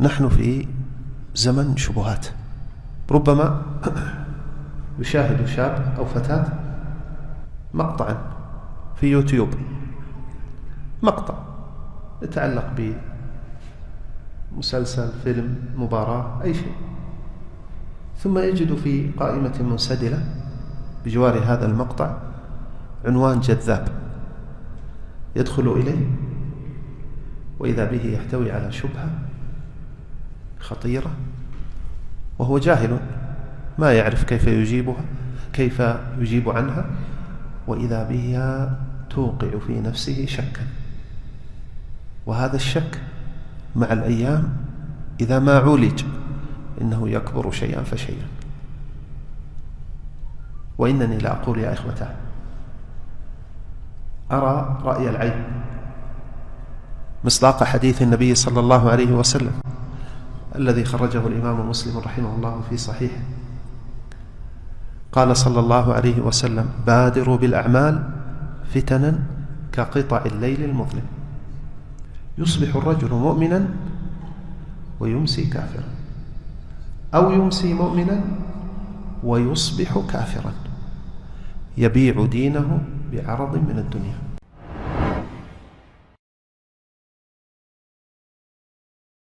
نحن في زمن شبهات. ربما يشاهد شاب أو فتاة مقطعا في يوتيوب، مقطع يتعلق بمسلسل، فيلم، مباراة، أي شيء، ثم يجد في قائمة منسدلة بجوار هذا المقطع عنوان جذاب، يدخل إليه وإذا به يحتوي على شبهة خطيرة، وهو جاهل ما يعرف كيف يجيب عنها، وإذا بها توقع في نفسه شكا، وهذا الشك مع الأيام إذا ما عولج إنه يكبر شيئا فشيئا. وإنني لا أقول يا إخوتان، أرى رأي العين مصداق حديث النبي صلى الله عليه وسلم الذي خرجه الإمام مسلم رحمه الله في صحيحه. قال صلى الله عليه وسلم: بادروا بالأعمال فتنا كقطع الليل المظلم، يصبح الرجل مؤمنا ويمسي كافرا، أو يمسي مؤمنا ويصبح كافرا، يبيع دينه بعرض من الدنيا.